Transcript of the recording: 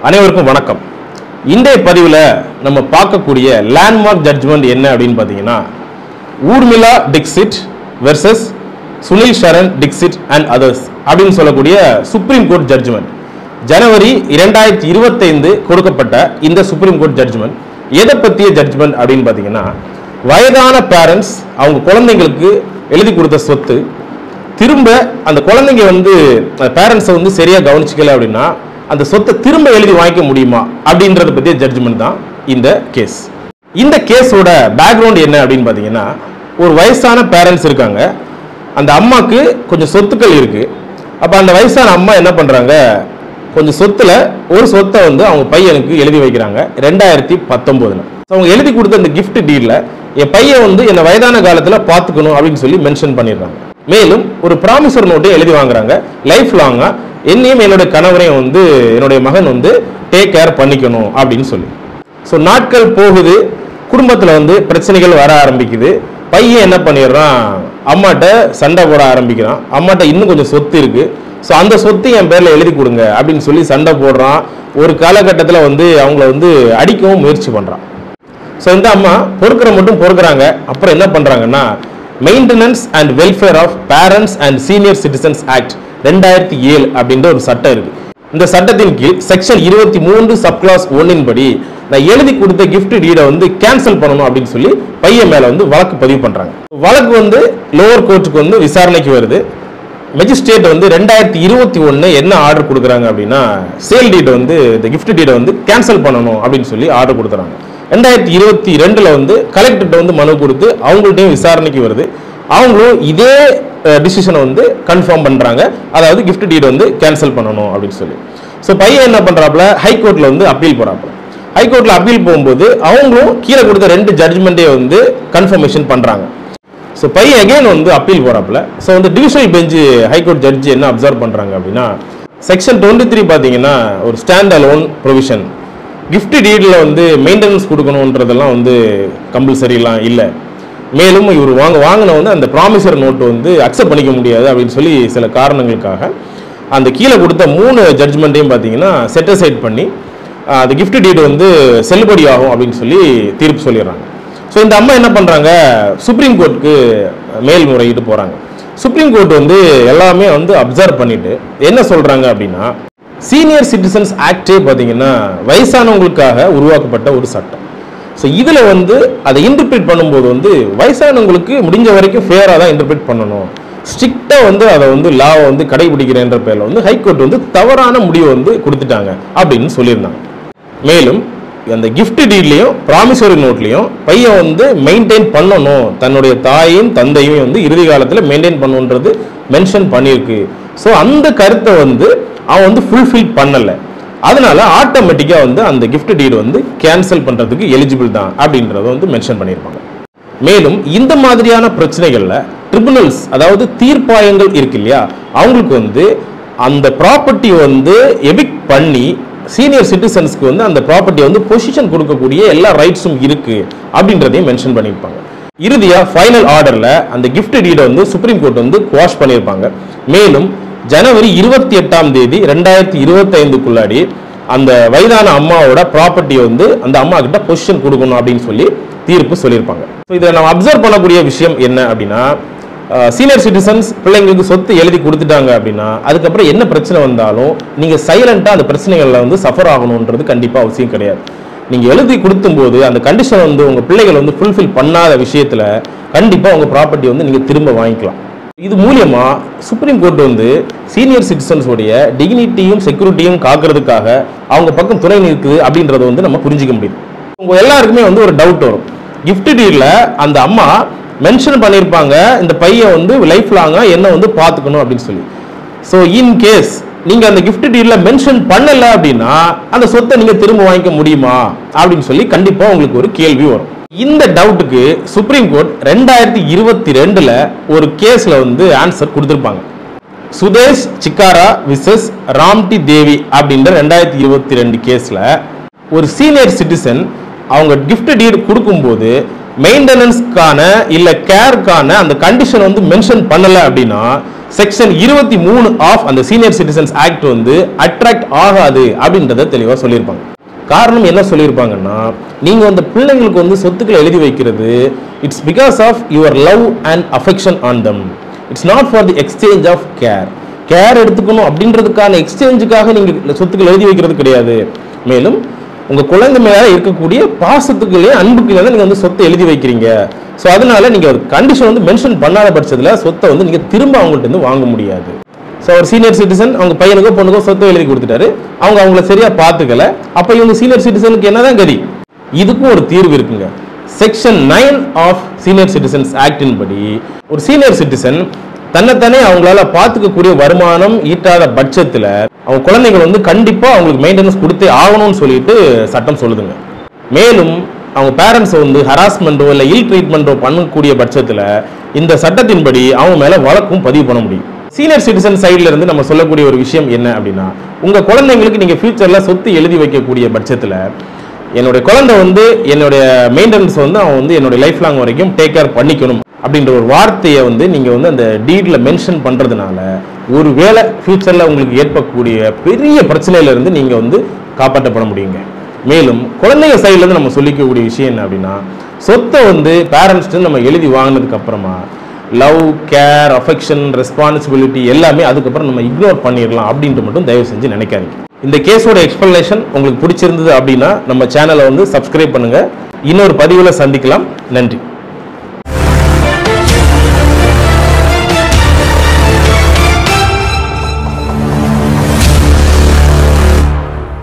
அனைவருக்கும் வணக்கம். இன்றைய பதிவில் நம்ம பார்க்கக்கூடிய லேண்ட்மார்க் ஜட்ஜ்மெண்ட் என்ன அப்படின்னு பார்த்தீங்கன்னா, Urmila Dixit versus Sunil Saran Dixit and others அப்படின்னு சொல்லக்கூடிய சுப்ரீம் கோர்ட் ஜட்ஜ்மெண்ட். ஜனவரி 2025 கொடுக்கப்பட்ட இந்த சுப்ரீம் கோர்ட் ஜட்ஜ்மெண்ட் எதை பற்றிய ஜட்ஜ்மெண்ட் அப்படின்னு பார்த்தீங்கன்னா, வயதான பேரண்ட்ஸ் அவங்க குழந்தைங்களுக்கு எழுதி கொடுத்த சொத்து திரும்ப அந்த குழந்தைங்க பேரண்ட்ஸை சரியாக கவனிச்சிக்கல அப்படின்னா அந்த சொத்தை திரும்ப எழுதி வாங்கிக்க முடியுமா அப்படின்றத பற்றிய ஜட்ஜ்மெண்ட் தான் இந்த கேஸ். இந்த கேஸோட பேக்ரவுண்ட் என்ன அப்படின்னு பார்த்தீங்கன்னா, ஒரு வயசான பேரண்ட்ஸ் இருக்காங்க. அந்த அம்மாவுக்கு கொஞ்சம் சொத்துக்கள் இருக்குது. அப்போ அந்த வயசான அம்மா என்ன பண்ணுறாங்க, கொஞ்சம் சொத்தில் ஒரு சொத்தை அவங்க பையனுக்கு எழுதி வைக்கிறாங்க 2019. அவங்க எழுதி கொடுத்த அந்த கிஃப்ட் டீடில் என் பையன் என்னை வயதான காலத்தில் பார்த்துக்கணும் அப்படின்னு சொல்லி மென்ஷன் பண்ணிடுறாங்க. மேலும் ஒரு ப்ராமிசர் நோட்டையும் எழுதி வாங்குறாங்க, லைஃப் லாங்காக என்னையும் என்னுடைய கணவரையும் என்னுடைய மகன் டேக் கேர் பண்ணிக்கணும் அப்படின்னு சொல்லி. ஸோ நாட்கள் போகுது, குடும்பத்தில் பிரச்சனைகள் வர ஆரம்பிக்குது. பையன் என்ன பண்ணிடுறான், அம்மாட்ட சண்டை போட ஆரம்பிக்கிறான். அம்மாட்ட இன்னும் கொஞ்சம் சொத்து இருக்குது, ஸோ அந்த சொத்து என் பேரில் எழுதி கொடுங்க அப்படின்னு சொல்லி சண்டை போடுறான். ஒரு காலகட்டத்தில் அவங்கள அடிக்கவும் முயற்சி பண்ணுறான். ஸோ இந்த அம்மா மட்டும் பொறுக்கிறாங்க. அப்புறம் என்ன பண்ணுறாங்கன்னா, maintenance and welfare of parents and senior citizens act 2007 அப்படின்ற ஒரு சட்டம் இருக்கு. இந்த சட்டத்தின் கீழ் செக்ஷன் 23 சப்கிளாஸ் 1 படி நான் எழுதி கொடுத்த கிஃப்ட் டீடை கேன்சல் பண்ணணும் அப்படின்னு சொல்லி பையன் மேல வழக்கு பதிவு பண்றாங்க. வழக்கு லோவர் கோர்ட்டுக்கு விசாரணைக்கு வருது. மெஜிஸ்ட்ரேட் 2021 என்ன ஆர்டர் கொடுக்குறாங்க அப்படின்னா, சேல் டீடை இந்த கிஃப்ட் டீடை கேன்சல் பண்ணணும் அப்படின்னு சொல்லி ஆர்டர் கொடுக்குறாங்க. 2022 கலெக்டர்கிட்ட மனு கொடுத்து அவங்கள்ட்டையும் விசாரணைக்கு வருது. அவங்களும் இதே டிசிஷனை கன்ஃபார்ம் பண்ணுறாங்க, அதாவது கிஃப்ட் டீட் கேன்சல் பண்ணணும் அப்படின்னு சொல்லி. ஸோ பையன் என்ன பண்ணுறாப்புல, ஹைகோர்ட்டில் அப்பீல் போகிறாப்புல. ஹைகோர்ட்டில் அப்பீல் போகும்போது அவங்களும் கீழே கொடுத்த 2 ஜட்ஜ்மெண்ட்டே கன்ஃபர்மேஷன் பண்ணுறாங்க. ஸோ பையன் அகெயின் அப்பீல் போகிறாப்புல. ஸோ டிவிஷனல் பெஞ்சு ஹைகோர்ட் ஜட்ஜி என்ன அப்சர்வ் பண்ணுறாங்க அப்படின்னா, செக்ஷன் 23 பார்த்தீங்கன்னா ஒரு ஸ்டாண்ட் அலோன் ப்ரொவிஷன். கிஃப்ட் டீடில் மெயின்டெனன்ஸ் கொடுக்கணுன்றதெல்லாம் கம்பல்சரிலாம் இல்லை. மேலும் இவர் வாங்கின அந்த ப்ராமிசர் நோட்டு அக்செப்ட் பண்ணிக்க முடியாது அப்படின்னு சொல்லி சில காரணங்களுக்காக அந்த கீழே கொடுத்த 3 ஜட்ஜ்மெண்ட்டையும் பார்த்தீங்கன்னா செட் அசைட் பண்ணி அந்த கிஃப்ட் டீடு செல்லுபடி ஆகும் அப்படின்னு சொல்லி தீர்ப்பு சொல்லிடுறாங்க. ஸோ இந்த அம்மா என்ன பண்ணுறாங்க, சுப்ரீம் கோர்ட்டுக்கு மேல்முறையீட்டு போகிறாங்க. சுப்ரீம் கோர்ட் எல்லாமே அப்சர்வ் பண்ணிட்டு என்ன சொல்கிறாங்க அப்படின்னா, சீனியர் சிட்டிசன்ஸ் ஆக்டே பார்த்தீங்கன்னா வயசானவங்களுக்காக உருவாக்கப்பட்ட ஒரு சட்டம். ஸோ இதில் அதை இன்டர்பிரேட் பண்ணும்போது வயசானவங்களுக்கு முடிஞ்ச வரைக்கும் ஃபேராக தான் இன்டர்பிரேட் பண்ணணும். ஸ்ட்ரிக்டாக அதை லாவை கடைபிடிக்கிறேன்ற பேரில் ஹைகோர்ட் தவறான முடிவை கொடுத்துட்டாங்க அப்படின்னு சொல்லியிருந்தாங்க. மேலும் அந்த கிஃப்ட் டீட்லையும் ப்ராமிசரி நோட்லையும் பையன் மெயின்டைன் பண்ணணும், தன்னுடைய தாயும் தந்தையும் இறுதி காலத்தில் மெயின்டைன் பண்ணணுன்றது மென்ஷன் பண்ணியிருக்கு. ஸோ அந்த கருத்தை அவன் ஃபுல்ஃபில் பண்ணலை. அதனால ஆட்டோமேட்டிக்காக அந்த கிஃப்ட் டீடு கேன்சல் பண்ணுறதுக்கு எலிஜிபிள் தான் அப்படின்றத மென்ஷன் பண்ணியிருப்பாங்க. மேலும் இந்த மாதிரியான பிரச்சனைகளில் ட்ரிபுனல்ஸ், அதாவது தீர்ப்பாயங்கள் இருக்கு இல்லையா, அவங்களுக்கு அந்த ப்ராப்பர்ட்டி எவிக்ட் பண்ணி சீனியர் சிட்டிசன்ஸ்க்கு அந்த ப்ராப்பர்ட்டி பொசிஷன் கொடுக்கக்கூடிய எல்லா ரைட்ஸும் இருக்கு அப்படின்றதையும் மென்ஷன் பண்ணியிருப்பாங்க. இறுதியாக ஃபைனல் ஆர்டரில் அந்த கிஃப்ட் டீடை சுப்ரீம் கோர்ட் குவாஷ் பண்ணியிருப்பாங்க. மேலும் ஜனவரி 28 2025 அந்த வயதான அம்மாவோட ப்ராப்பர்ட்டியை அந்த அம்மா கிட்ட பொசிஷன் கொடுக்கணும் அப்படின்னு சொல்லி தீர்ப்பு சொல்லியிருப்பாங்க. ஸோ இதை நம்ம அப்சர்வ் பண்ணக்கூடிய விஷயம் என்ன அப்படின்னா, சீனியர் சிட்டிசன்ஸ் பிள்ளைங்களுக்கு சொத்து எழுதி கொடுத்துட்டாங்க அப்படின்னா அதுக்கப்புறம் என்ன பிரச்சனை வந்தாலும் நீங்கள் சைலண்டாக அந்த பிரச்சனைகளில் சஃபர் ஆகணுன்றது கண்டிப்பாக அவசியம் கிடையாது. நீங்கள் எழுதி கொடுத்தும்போது அந்த கண்டிஷன் உங்கள் பிள்ளைகள் ஃபுல்ஃபில் பண்ணாத விஷயத்தில் கண்டிப்பாக உங்கள் ப்ராப்பர்ட்டி நீங்கள் திரும்ப வாங்கிக்கலாம். இது மூலியமா சுப்ரீம் கோர்ட் சீனியர் சிட்டிசன்ஸோடைய டிக்னிட்டியும் செக்யூரிட்டியும் காக்கிறதுக்காக அவங்க பக்கம் துணை நிற்குது அப்படின்றத நம்ம புரிஞ்சிக்க முடியும். உங்க எல்லாருக்குமே ஒரு டவுட் வரும், கிஃப்ட் டீட்ல அந்த அம்மா மென்ஷன் பண்ணியிருப்பாங்க இந்த பையன் லைஃப் லாங்கா என்ன பார்த்துக்கணும் அப்படின்னு சொல்லி. ஸோ இன் கேஸ் நீங்க அந்த கிஃப்ட் டீட்ல மென்ஷன் பண்ணல அப்படின்னா அந்த சொத்தை நீங்க திரும்ப வாங்கிக்க முடியுமா அப்படின்னு சொல்லி கண்டிப்பா உங்களுக்கு ஒரு கேள்வி வரும். இந்த டவுட்டுக்கு சுப்ரீம் கோர்ட் 2022 ஒரு கேஸ்ல ஆன்சர் கொடுத்திருப்பாங்க. சுதேஷ் சிக்காரா விசஸ் ராம்டி தேவி அப்படின்ற 2022 கேஸ்ல ஒரு சீனியர் சிட்டிசன் அவங்க கிஃப்ட் டீட் கொடுக்கும்போது மெயின்டெனன்ஸ்க்கான இல்ல கேர்க்கான அந்த கண்டிஷன் வந்து மென்ஷன் பண்ணல அப்படின்னா செக்ஷன் 23 ஆஃப் அந்த சீனியர் சிட்டிசன்ஸ் ஆக்ட் வந்து அட்ராக்ட் ஆகாது அப்படின்றத தெளிவா சொல்லியிருப்பாங்க. காரணம் என்ன சொல்லியிருப்பாங்கன்னா, நீங்க அந்த பிள்ளைங்களுக்கு வந்து சொத்துக்களை எழுதி வைக்கிறது it's because of your love and affection on them. It's not for the exchange of care எடுத்துக்கணும் அப்படின்றதுக்கான எக்ஸ்சேஞ்சுக்காக நீங்க சொத்துக்கள் எழுதி வைக்கிறது கிடையாது. மேலும் உங்க குழந்தை மேல இருக்கக்கூடிய பாசத்துக்குள்ளே அன்புக்குள்ளே நீங்க வந்து சொத்தை எழுதி வைக்கிறீங்க. ஸோ அதனால நீங்க ஒரு கண்டிஷன் வந்து மென்ஷன் பண்ணாத பட்சத்தில் சொத்தை வந்து நீங்க திரும்ப அவங்கள்ட்ட இருந்து வாங்க முடியாது. ஸோ ஒரு சீனியர் சிட்டிசன் அவங்க பையனுக்கோ பொண்ணுக்கோ சொத்தை எழுதி கொடுத்துட்டாரு, அவங்கள சரியா பார்த்துக்கல, அப்ப இவங்க சீனியர் சிட்டிசனுக்கு என்னதான் கதி? இதுக்கும் ஒரு தீர்வு இருக்குங்க. செக்ஷன் 9 ஆஃப் சீனியர் சிட்டிசன்ஸ் ஆக்டின் படி ஒரு சீனியர் சிட்டிசன் தன்னைத்தானே அவங்களால பார்த்துக்கக்கூடிய வருமானம் ஈட்டாத பட்சத்தில் அவங்க குழந்தைகள் வந்து கண்டிப்பா அவங்களுக்கு மெயின்டெனன்ஸ் கொடுத்தே ஆகணும்னு சொல்லிட்டு சட்டம் சொல்லுதுங்க. மேலும் அவங்க பேரண்ட்ஸ் வந்து ஹராஸ்மெண்டோ இல்லை இல் ட்ரீட்மெண்டோ பண்ணக்கூடிய பட்சத்தில் இந்த சட்டத்தின்படி அவங்க மேல வழக்கும் பதிவு பண்ண முடியும். சீனியர் சிட்டிசன் சைட்ல இருந்து நம்ம சொல்லக்கூடிய ஒரு விஷயம் என்ன அப்படின்னா, உங்க குழந்தைங்களுக்கு நீங்க ஃபியூச்சர்ல சொத்து எழுதி வைக்கக்கூடிய பட்சத்தில் என்னுடைய குழந்தை வந்து என்னுடைய மெயின்டெனன்ஸ் வந்து அவன் வந்து என்னுடைய லைஃப் லாங் வரைக்கும் டேக் கேர் பண்ணிக்கணும் அப்படின்ற ஒரு வார்த்தையை வந்து நீங்க வந்து அந்த டீட்ல மென்ஷன் பண்றதுனால ஒருவேளை ஃபியூச்சர்ல உங்களுக்கு ஏற்படக்கூடிய பெரிய பிரச்சனையில இருந்து நீங்க வந்து காப்பாற்றப்பட முடியுங்க. மேலும் குழந்தைங்க சைட்ல இருந்து நம்ம சொல்லிக்கக்கூடிய விஷயம் என்ன அப்படின்னா, சொத்தை வந்து பேரண்ட்ஸ் நம்ம எழுதி வாங்கினதுக்கு அப்புறமா லவ், கேர், அஃபெக்ஷன், ரெஸ்பான்சிபிலிட்டி எல்லாமே அதுக்கப்புறம் நம்ம இக்னோர் பண்ணிடலாம் அப்படின்ட்டு மட்டும் தயவு செஞ்சு நினைக்காதீங்க. இந்த கேஸோட எக்ஸ்பிளனேஷன் உங்களுக்கு பிடிச்சிருந்தது அப்படின்னா நம்ம சேனலை வந்து சப்ஸ்கிரைப் பண்ணுங்க. இன்னொரு பதிவில் சந்திக்கலாம். நன்றி.